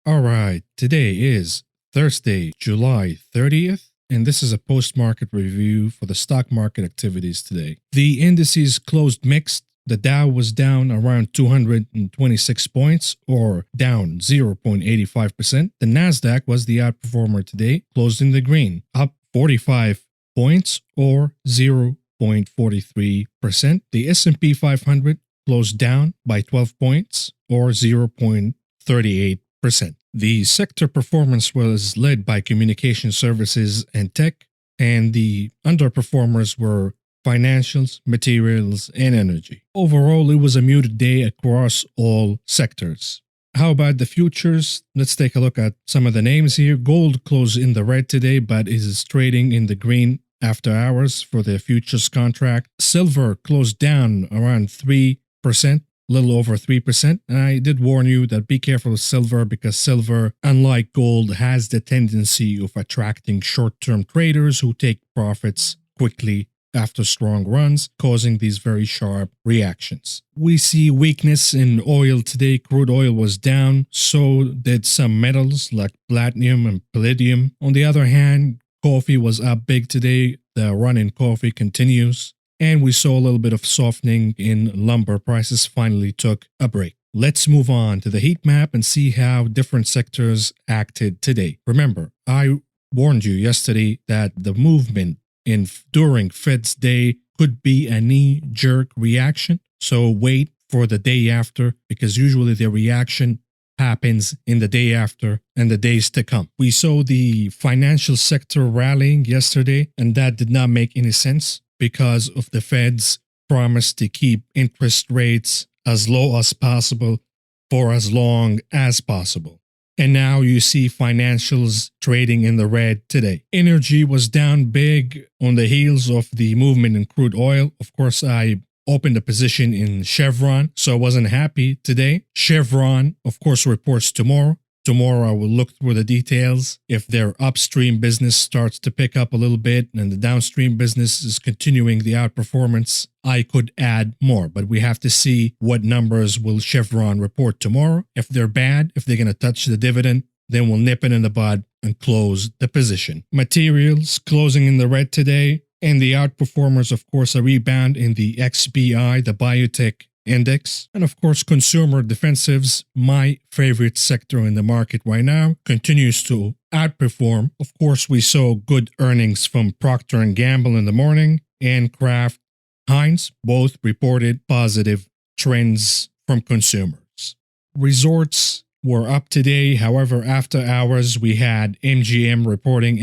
All right, today is Thursday, July 30th, and this is a post-market review for the stock market activities today. The indices closed mixed. The Dow was down around 226 points, or down 0.85%. The Nasdaq was the outperformer today, closed in the green, up 45 points, or 0.43%. The S&P 500 closed down by 12 points, or 0.38%. The sector performance was led by communication services and tech, and the underperformers were financials, materials, and energy. Overall, it was a muted day across all sectors. How about the futures? Let's take a look at some of the names here. Gold closed in the red today, but is trading in the green after hours for the futures contract. Silver closed down around 3%. Little over 3%. And I did warn you that be careful with silver because silver, unlike gold, has the tendency of attracting short-term traders who take profits quickly after strong runs, causing these very sharp reactions. We see weakness in oil today. Crude oil was down, so did some metals like platinum and palladium. On the other hand, coffee was up big today. The run in coffee continues. And we saw a little bit of softening in lumber prices finally took a break. Let's move on to the heat map and see how different sectors acted today. Remember, I warned you yesterday that the movement during Fed's day could be a knee-jerk reaction. So wait for the day after because usually the reaction happens in the day after and the days to come. We saw the financial sector rallying yesterday and that did not make any sense, because of the Fed's promise to keep interest rates as low as possible for as long as possible. And now you see financials trading in the red today. Energy was down big on the heels of the movement in crude oil. Of course, I opened a position in Chevron, so I wasn't happy today. Chevron, of course, reports tomorrow. Tomorrow I will look through the details. If their upstream business starts to pick up a little bit and the downstream business is continuing the outperformance, I could add more. But we have to see what numbers will Chevron report tomorrow. If they're bad, if they're going to touch the dividend, then we'll nip it in the bud and close the position. Materials closing in the red today. And the outperformers, of course, a rebound in the XBI, the biotech index, and of course consumer defensives, my favorite sector in the market right now, continues to outperform. Of course, we saw good earnings from Procter & Gamble in the morning and Kraft Heinz, both reported positive trends from consumers. Resorts were up today. However, after hours, we had MGM reporting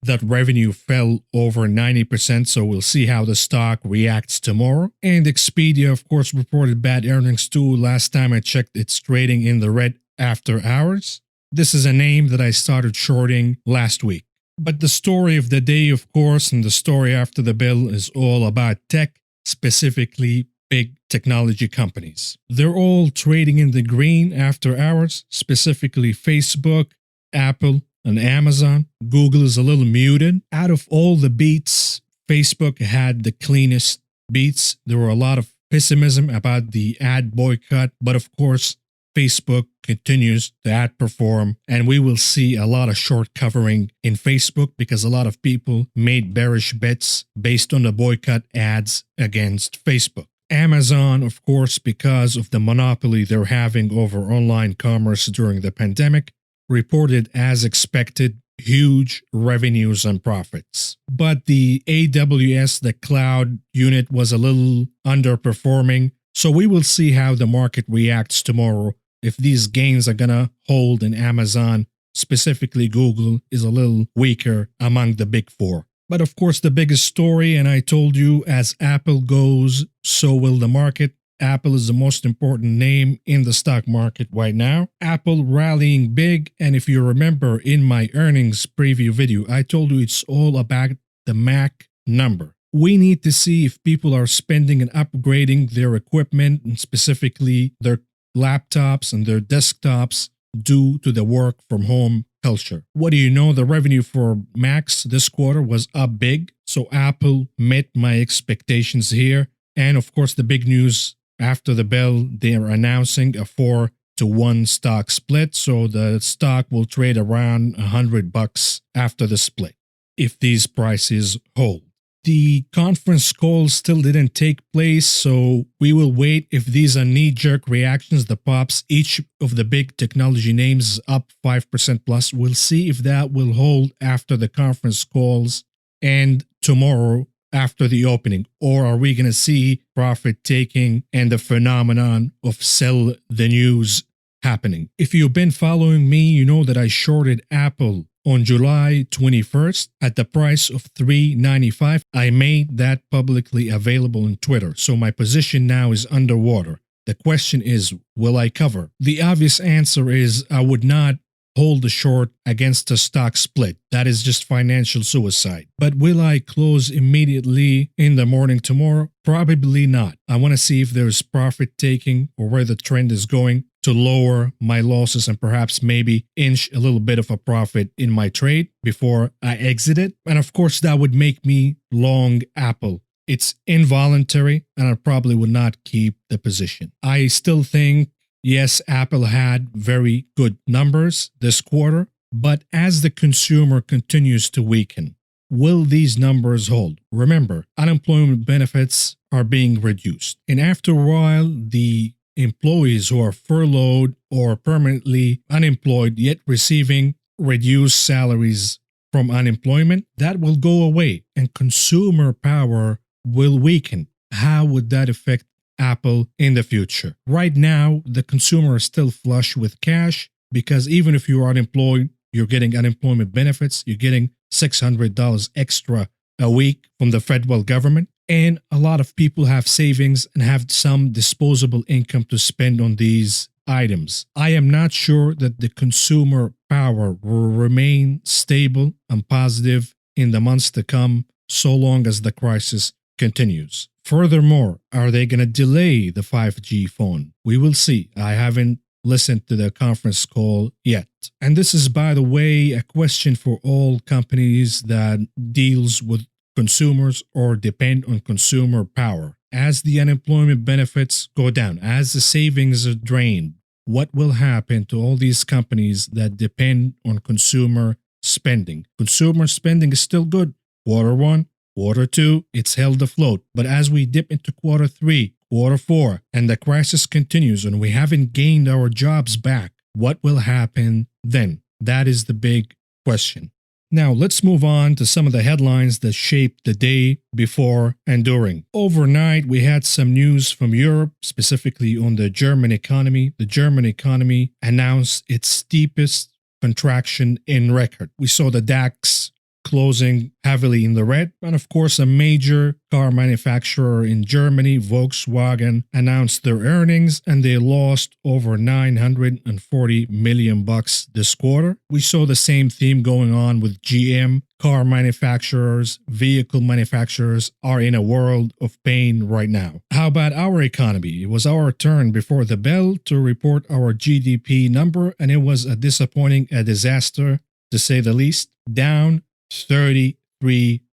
that revenue fell over 90%, so we'll see how the stock reacts tomorrow. And Expedia, of course, reported bad earnings too. Last time I checked, it's trading in the red after hours. This is a name that I started shorting last week. But the story of the day, of course, and the story after the bell is all about tech, specifically big technology companies. They're all trading in the green after hours, specifically Facebook, Apple, and Amazon. Google is a little muted. Out of all the beats, Facebook had the cleanest beats. There were a lot of pessimism about the ad boycott, but of course, Facebook continues to outperform, and we will see a lot of short covering in Facebook because a lot of people made bearish bets based on the boycott ads against Facebook. Amazon, of course, because of the monopoly they're having over online commerce during the pandemic, reported as expected huge revenues and profits. But the AWS, the cloud unit, was a little underperforming, so we will see how the market reacts tomorrow. If these gains are gonna hold in Amazon, specifically Google, is a little weaker among the big four. But of course, the biggest story, and I told you, as Apple goes, so will the market. Apple is the most important name in the stock market right now. Apple rallying big, and if you remember in my earnings preview video, I told you it's all about the Mac number. We need to see if people are spending and upgrading their equipment, and specifically their laptops and their desktops, due to the work from home culture. What do you know? The revenue for Macs this quarter was up big, so Apple met my expectations here. And of course, the big news after the bell, they are announcing a $4 to one stock split, so the stock will trade around $100 after the split if these prices hold. The conference call still didn't take place, so we will wait. If these are knee-jerk reactions, the pops, each of the big technology names is up 5% plus. We'll see if that will hold after the conference calls and tomorrow after the opening. Or are we going to see profit taking and the phenomenon of sell the news happening? If you've been following me, you know that I shorted Apple on July 21st at the price of $3.95. I made that publicly available on Twitter, so my position now is underwater. The question is, will I cover? The obvious answer is I would not hold the short against a stock split. That is just financial suicide. But will I close immediately in the morning tomorrow? Probably not. I want to see if there's profit taking or where the trend is going to lower my losses and perhaps maybe inch a little bit of a profit in my trade before I exit it. And of course, that would make me long Apple. It's involuntary and I probably would not keep the position. I still think, yes, Apple had very good numbers this quarter, but as the consumer continues to weaken, will these numbers hold? Remember, unemployment benefits are being reduced. And after a while, the employees who are furloughed or permanently unemployed yet receiving reduced salaries from unemployment, that will go away and consumer power will weaken. How would that affect Apple in the future? Right now, the consumer is still flush with cash because even if you're unemployed, you're getting unemployment benefits, you're getting $600 extra a week from the federal government. And a lot of people have savings and have some disposable income to spend on these items. I am not sure that the consumer power will remain stable and positive in the months to come, so long as the crisis continues. Furthermore, are they going to delay the 5G phone? We will see. I haven't listened to the conference call yet. And this is, by the way, a question for all companies that deals with consumers or depend on consumer power. As the unemployment benefits go down, as the savings are drained, what will happen to all these companies that depend on consumer spending? Consumer spending is still good. Quarter one, quarter two, it's held afloat. But as we dip into quarter three, quarter four, and the crisis continues and we haven't gained our jobs back, what will happen then? That is the big question. Now, let's move on to some of the headlines that shaped the day before and during. Overnight, we had some news from Europe, specifically on the German economy. The German economy announced its steepest contraction in record. We saw the DAX closing heavily in the red. And of course, a major car manufacturer in Germany, Volkswagen, announced their earnings and they lost over $940 million this quarter. We saw the same theme going on with GM. Car manufacturers, vehicle manufacturers are in a world of pain right now. How about our economy? It was our turn before the bell to report our GDP number, and it was a disaster, to say the least, down 33%.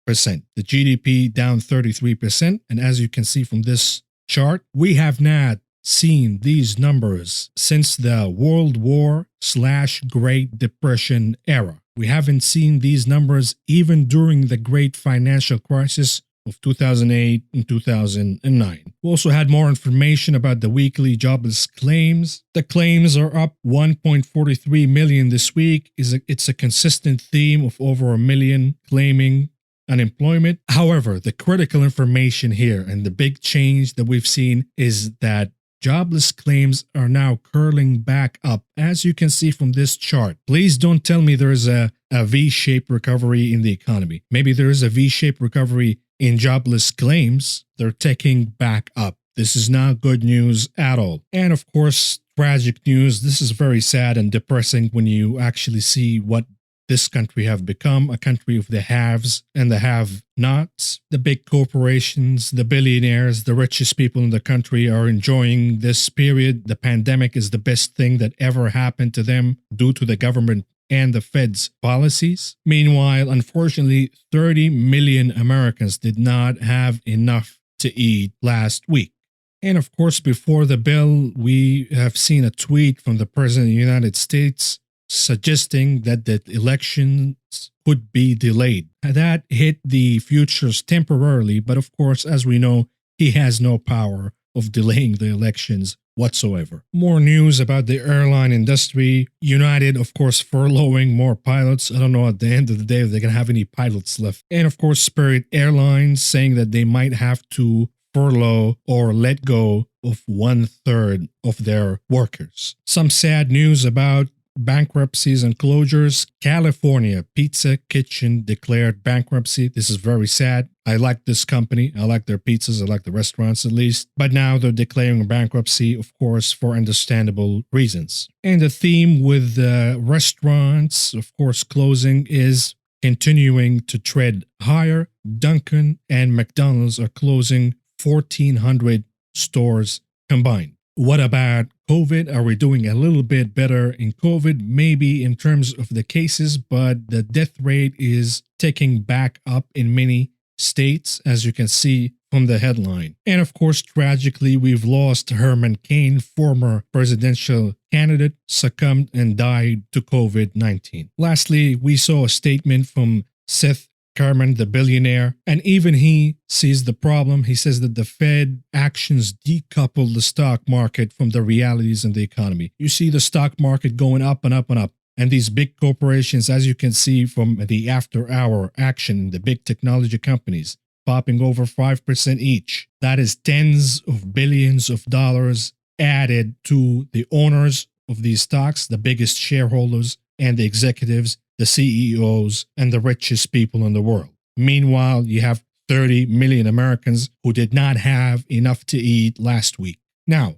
The GDP down 33%. And as you can see from this chart, we have not seen these numbers since the World War/Great Depression era. We haven't seen these numbers even during the great financial crisis of 2008 and 2009. We also had more information about the weekly jobless claims. The claims are up 1.43 million this week. It's a consistent theme of over a million claiming unemployment. However, the critical information here and the big change that we've seen is that jobless claims are now curling back up, as you can see from this chart. Please don't tell me there's a V-shaped recovery in the economy. Maybe there is a V-shaped recovery in jobless claims. They're ticking back up. This is not good news at all. And of course, tragic news. This is very sad and depressing when you actually see what this country have become, a country of the haves and the have-nots. The big corporations, the billionaires, the richest people in the country are enjoying this period. The pandemic is the best thing that ever happened to them due to the government and the Fed's policies. Meanwhile, unfortunately, 30 million Americans did not have enough to eat last week. And of course, before the bell, we have seen a tweet from the President of the United States suggesting that the elections could be delayed. That hit the futures temporarily, but of course, as we know, he has no power of delaying the elections whatsoever. More news about the airline industry. United, of course, furloughing more pilots. I don't know at the end of the day if they're going to have any pilots left. And of course, Spirit Airlines saying that they might have to furlough or let go of 1/3 of their workers. Some sad news about bankruptcies and closures. California Pizza Kitchen declared bankruptcy. This is very sad. I like this company. I like their pizzas. I like the restaurants at least. But now they're declaring bankruptcy, of course, for understandable reasons. And the theme with the restaurants, of course, closing is continuing to tread higher. Dunkin' and McDonald's are closing 1,400 stores combined. What about COVID? Are we doing a little bit better in COVID? Maybe in terms of the cases, but the death rate is ticking back up in many states, as you can see from the headline. And of course, tragically, we've lost Herman Cain, former presidential candidate, succumbed and died to COVID-19. Lastly, we saw a statement from Seth Carman, the billionaire, and even he sees the problem. He says that the Fed actions decouple the stock market from the realities in the economy. You see the stock market going up and up and up. And these big corporations, as you can see from the after-hour action, the big technology companies, popping over 5% each. That is tens of billions of dollars added to the owners of these stocks, the biggest shareholders and the executives, the CEOs, and the richest people in the world. Meanwhile, you have 30 million Americans who did not have enough to eat last week. Now,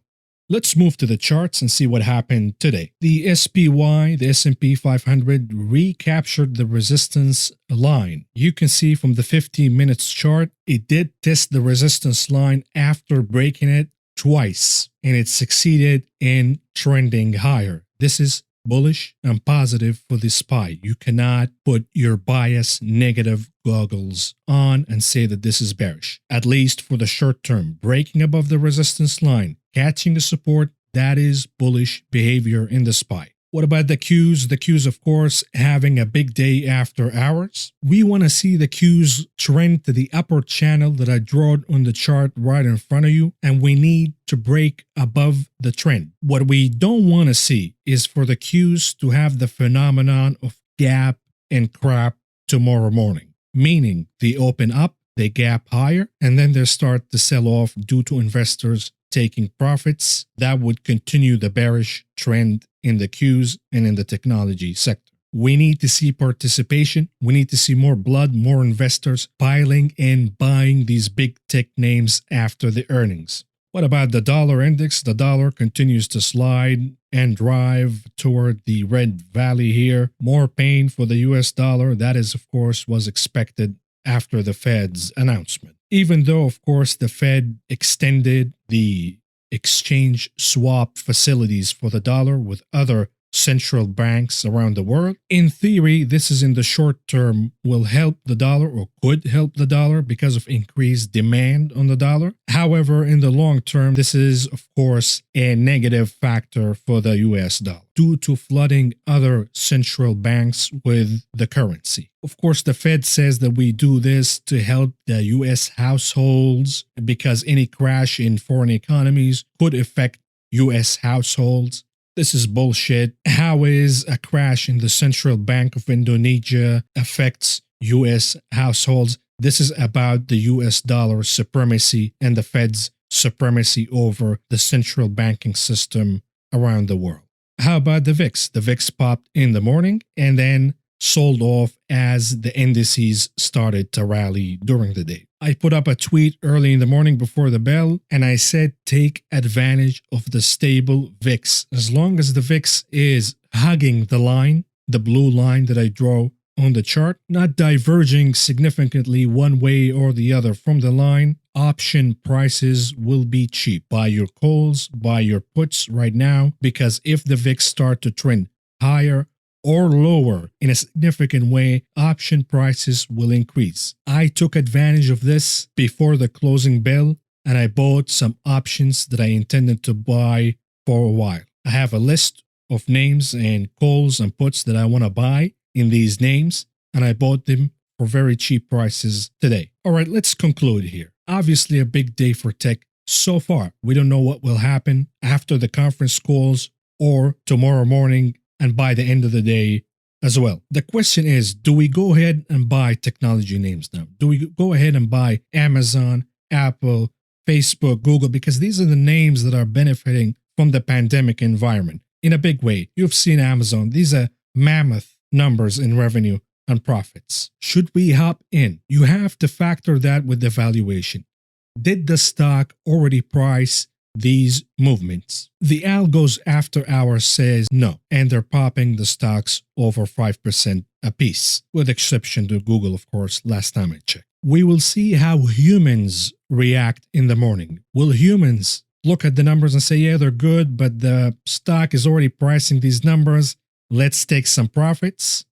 let's move to the charts and see what happened today. The SPY, the S&P 500, recaptured the resistance line. You can see from the 15 minutes chart, it did test the resistance line after breaking it twice, and it succeeded in trending higher. This is bullish and positive for the SPY. You cannot put your bias negative goggles on and say that this is bearish, at least for the short term. Breaking above the resistance line, catching the support, that is bullish behavior in the SPY. What about the Qs? The Qs, of course, having a big day after hours. We want to see the Qs trend to the upper channel that I drew on the chart right in front of you, and we need to break above the trend. What we don't want to see is for the Qs to have the phenomenon of gap and crap tomorrow morning, meaning they open up, they gap higher, and then they start to sell off due to investors taking profits. That would continue the bearish trend in the Qs and in the technology sector. We need to see participation. We need to see more blood, more investors piling and buying these big tech names after the earnings. What about the dollar index? The dollar continues to slide and drive toward the red valley here. More pain for the US dollar. That is, of course, was expected after the Fed's announcement. Even though, of course, the Fed extended the exchange swap facilities for the dollar with other central banks around the world. In theory, this is in the short term will help the dollar or could help the dollar because of increased demand on the dollar. However, in the long term, this is, of course, a negative factor for the US dollar due to flooding other central banks with the currency. Of course, the Fed says that we do this to help the US households because any crash in foreign economies could affect US households. This is bullshit. How is a crash in the Central Bank of Indonesia affects U.S. households? This is about the U.S. dollar supremacy and the Fed's supremacy over the central banking system around the world. How about the VIX? The VIX popped in the morning and then sold off as the indices started to rally during the day. I put up a tweet early in the morning before the bell, and I said take advantage of the stable VIX. As long as the VIX is hugging the line, the blue line that I draw on the chart, not diverging significantly one way or the other from the line, option prices will be cheap. Buy your calls, buy your puts right now, because if the VIX start to trend higher or lower in a significant way, option prices will increase. I took advantage of this before the closing bell and I bought some options that I intended to buy for a while. I have a list of names and calls and puts that I want to buy in these names, and I bought them for very cheap prices today. All right, let's conclude here. Obviously, a big day for tech so far. We don't know what will happen after the conference calls or tomorrow morning and by the end of the day as well. The question is, do we go ahead and buy technology names now? Do we go ahead and buy Amazon, Apple, Facebook, Google? Because these are the names that are benefiting from the pandemic environment in a big way. You've seen Amazon. These are mammoth numbers in revenue and profits. Should we hop in? You have to factor that with the valuation. Did the stock already price these movements? The algos after hours says no, and they're popping the stocks over 5% a piece, with exception to Google, of course, last time I checked. We will see how humans react in the morning. Will humans look at the numbers and say, yeah, they're good, but the stock is already pricing these numbers, let's take some profits?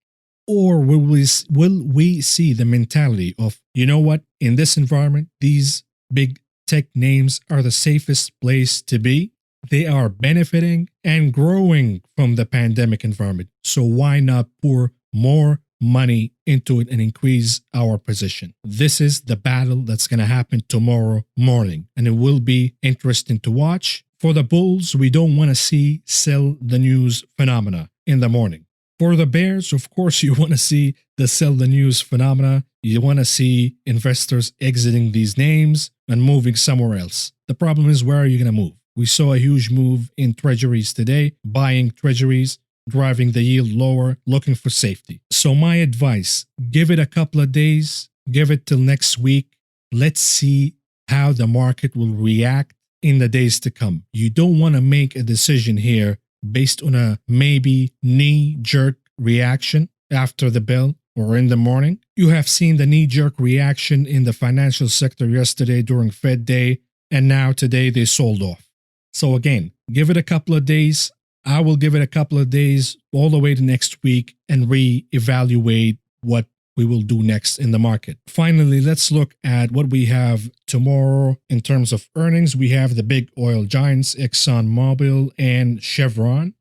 Or will we see the mentality of, you know what, in this environment, these big tech names are the safest place to be. They are benefiting and growing from the pandemic environment. So why not pour more money into it and increase our position? This is the battle that's going to happen tomorrow morning, and it will be interesting to watch. For the bulls, we don't want to see sell the news phenomena in the morning. For the bears, of course, you want to see the sell the news phenomena. You want to see investors exiting these names and moving somewhere else. The problem is, where are you going to move? We saw a huge move in treasuries today, buying treasuries, driving the yield lower, looking for safety. So my advice, give it a couple of days, give it till next week. Let's see how the market will react in the days to come. You don't want to make a decision here based on a maybe knee-jerk reaction after the bell or in the morning. You have seen the knee-jerk reaction in the financial sector yesterday during Fed Day, and now today they sold off. So again, give it a couple of days. I will give it a couple of days all the way to next week and reevaluate what we will do next in the market. Finally, let's look at what we have tomorrow in terms of earnings. We have the big oil giants, ExxonMobil and Chevron.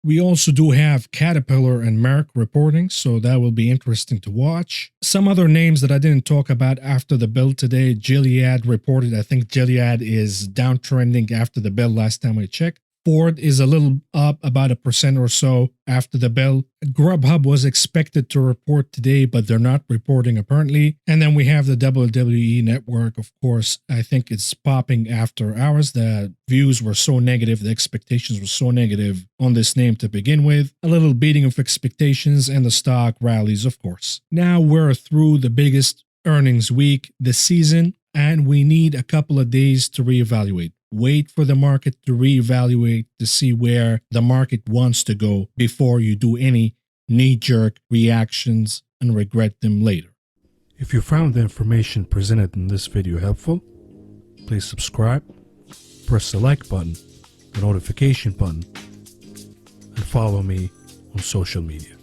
We also do have Caterpillar and Merck reporting, so that will be interesting to watch. Some other names that I didn't talk about after the bell today, Gilead reported. I think Gilead is downtrending after the bell last time I checked. Ford is a little up about 1% or so after the bell. Grubhub was expected to report today, but they're not reporting apparently. And then we have the WWE Network, of course. I think it's popping after hours. The views were so negative, the expectations were so negative on this name to begin with. A little beating of expectations and the stock rallies, of course. Now we're through the biggest earnings week this season, and we need a couple of days to reevaluate. Wait for the market to reevaluate to see where the market wants to go before you do any knee-jerk reactions and regret them later. If you found the information presented in this video helpful, please subscribe, press the like button, the notification button, and follow me on social media.